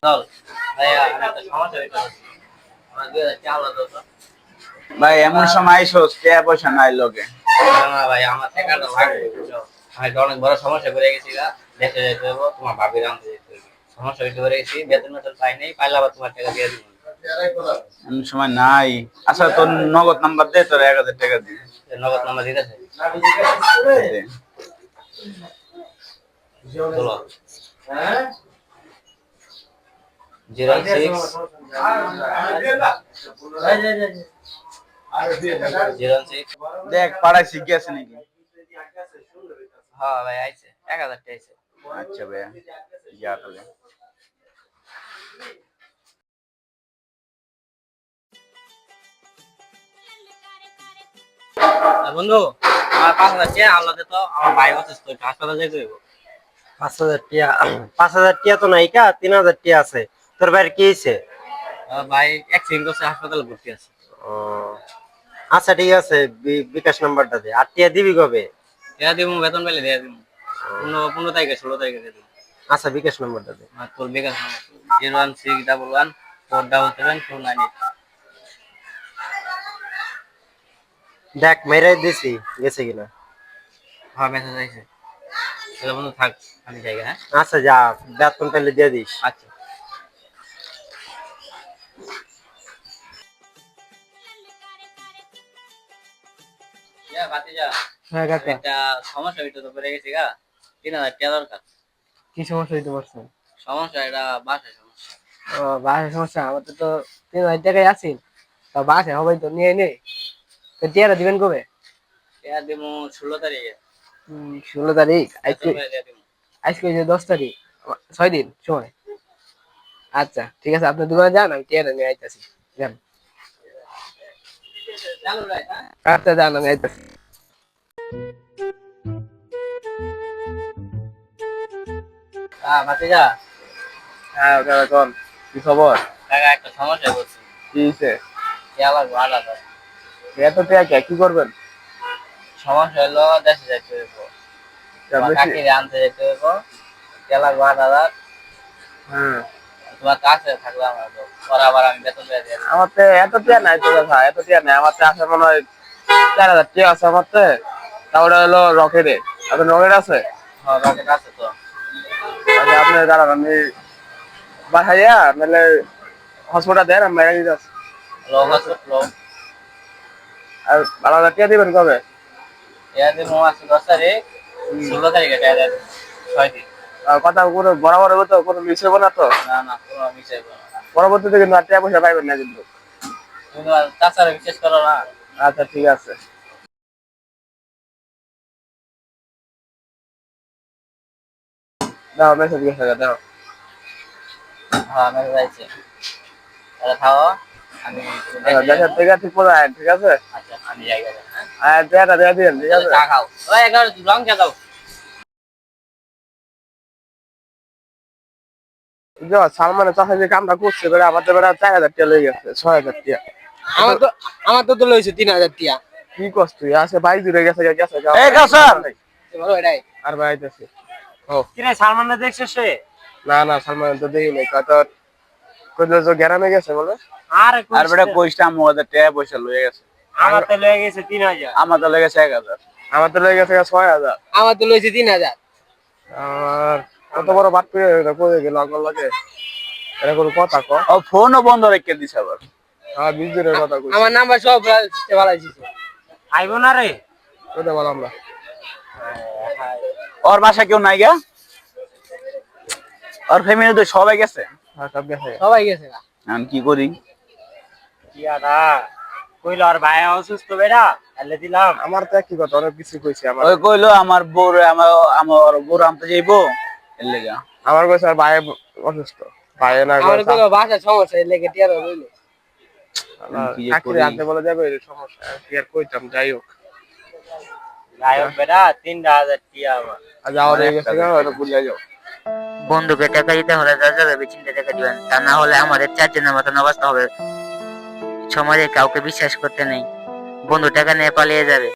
চল ভাই, আমি একটা সমস্যা হইতে পারছি। আমার 2000 টাকা আলাদা তো। ভাই এমন সময় আইসোস টাকা পয়সা নাই লগে। না ভাই, আমার টাকাটা লাগবে বুঝছো। আমি তো অনেক বড় সমস্যা করে গেছি গা। দেশে যেতে হইব, তোমার ভাবির আনতে যেতে হইব। সমস্যা হইতে পারে গেছি, বেতন মেতন পাই নাই, পাইলে আবার তোমার টাকা দিয়ে দিব। এমন সময় নাই। আচ্ছা তোর নগদ নাম্বার দে, তোর 1000 টাকা দি। নগদ নাম্বার দিতেছে। দে। চলো। 06 06। দেখ পাড়ায় শিখে আছে নাকি? হ্যাঁ ভাই, আইছে 1000 টাকা আইছে। আচ্ছা ভাইয়া, যা তাহলে। বন্ধু, আমার 5000 টাকা আলাদা তো, আমার ভাই অসুস্থ, একটু হাসপাতালে যেতে হইব। 5,000 টিয়া 5,000 টিয়া তো নাই কা 3,000 টিয়া আছে। তোর ভাইয়ের কি হয়েছে? ভাই অ্যাক্সিডেন্ট করছে, হাসপাতালে ভর্তি আছে। ও আচ্ছা ঠিক আছে, বিকাশ নাম্বারটা দে। আর টিয়া দিবি কবে? দেয়া দিব, বেতন পেলে দেয়া দিব। 15 তারিখে 16 তারিখে দিয়ে দিব। আচ্ছা বিকাশ নাম্বারটা দে। আর তোর বিকাশ নাম্বার 01611477298। দেখ মেরে দিছি, গেছে কিনা। হ্যাঁ, মেসেজ আইছে। তাহলে বন্ধু থাক, আমি যাই, হ্যাঁ। আচ্ছা যা, বেতন পেলে দিয়ে দিস। আচ্ছা। ভাতিজা, হ্যাঁ কাকা, একটা সমস্যা হইতে তো পড়ে গেছি গা। 3000 টাকা দরকার। কি সমস্যা হইতে পারছে? সমস্যা, এটা বাসায় সমস্যা। ও বাসায় সমস্যা, আমাদের তো 3,000 টাকাই আছে। তা বাসায় সবাই তো নিয়ে নেই। তো টিয়ারা দিবেন কবে? টাকা দিব 16 তারিখে। 16 তারিখ। বেতন আজকে পেলে দিয়ে দিব। আজকে যে 10 তারিখ, 6 দিন সময়। আচ্ছা ঠিক আছে, আপনি দোকানে যান, আমি টিয়ারা নিয়ে আইতাছি। যান। চালু রাখ, হ্যাঁ। আচ্ছা যান, আমি আইতাছি। ভাতিজা, হ্যাঁ কাকা কোন, কি খবর? টাকা একটা সমস্যা করছি। কি হইছে? টাকা লাগবে আলাদা। এত টাকা কি করবেন? সমস্যা হলো, দেশে যাইতে হইব। তোমার বেশি। কাকিরে আনতে যেতে হইব। টাকা লাগবে 8,000। হ্যাঁ, তোমার কাছে থাকলে আমার তো, পরে আবার আমি বেতন পেয়ে দিয়ে দিব। আমার তো এত টাকা নাই তো কাকা, এত টাকা নাই। আমার তো আছে মনে হয় 4000 টাকা আছে আমার তো। তাহলে হলো রকেটে। আপনার রকেট আছে? হ্যাঁ, রকেট আছে তো। আচ্ছা আপনি দাঁড়ান, আমি বাসাইয়া নাহলে হসপিটাল দেন, আমি মেরে দিতে আসি। লো হসপিটাল। আর 12,000 টাকা দিবেন কবে? টাকা দিব আজকে 10 তারিখ, 16 তারিখে টাকা দিয়ে দিব। 6 দিন। আর কথা কোনো বরাবর হবে তো, কোনো মিস হবে না তো? না না, কোনো মিশাইব না। পরবর্তীতে কিন্তু আর টাকা পয়সা পাইবেন না কিন্তু। তুমি তোমার চাচারে বিশ্বাস করো না? আচ্ছা ঠিক আছে। দাও মেসেজ গেছে, দাও। হ্যাঁ, মেসেজ আইছে। তাহলে খাও, আমি একটু আচ্ছা দেখে দেশের যাবো। থেকে ঠিক মতো আয়, ঠিক আছে? আচ্ছা, আমি যাই গেলে, হ্যাঁ। আর টাকাটা দিয়ে দিন, ঠিক তাহলে আছে? চা খাও। ওই একটা রং চা দাও। বুঝছো, সালমানের চাষা যে কামটা করছে বেড়া, আমার তো বেড়া 4,000 টাকা লেগে গেছে, 6,000 টাকা। আমার তো আমার তো লইছে 3,000 টাকা। কি কষ্ট তুই, আছে বাইক দূরে গেছে গেছে। এই কাউসার! ভালো এটাই। আর ভাই আইতেছে। ও কি রে, সালমান না দেখছিস সে? না না, সালমান তো দেখি নাই, কত কইলো যে গ্রামে গেছে বলে। আরে আর বেটা কইছটা আমাদের টাকা পয়সা লয়ে গেছে। আমার তো লয়ে গেছে 3,000। আমার তো লেগেছে 1,000। আমার তো লেগে গেছে 6,000। আমার তো লইছে 3,000। আর কত বড় বাট পেয়ে কই গেল আগল লাগে। এটা কোনো কথা ক? ও ফোনও বন্ধ রেখে দিছ আবার। হ্যাঁ, বিজুরের কথা কইছি। আমার নাম্বার সব ভালাইছি। আইব না রে? কইতে বল আমরা। ওর বাসা কেউ নাই গা? ওর ফ্যামিলি তো সবাই গেছে। হ্যাঁ সব গেছে। সবাই গেছে গা। আমি কি করি? টিয়াটা কইলো আর ভাই অসুস্থ বেটা, তাহলে দিলাম। আমার তো একই কথা, অনেক কিছু কইছে আমার। ওই কইলো আমার বউরে আমার বউর আনতে যাইবো, এর লেগা। আমার কইছে আর ভাই অসুস্থ। ভাই না আমার কইছে। কইলো বাসা সমস্যা, এর লেগে টিয়ারা লইলো। কি যে কাকিরে করি। আনতে বলে যাবে, এই সমস্যা। কি আর কইতাম, যাই হোক। গায়ক বেটা 3,000 টিয়া আমার। আজ আওয়ার হয়ে গেছে না, ওটা ভুলে যাও। বন্ধুকে টাকা দিতে হলে যা যা ভেবে চিন্তে টাকা দিবেন, তা না হলে আমাদের চারজনের মতন অবস্থা হবে। সমাজে কাউকে বিশ্বাস করতে নেই, বন্ধু টাকা নিয়ে পালিয়ে যাবে।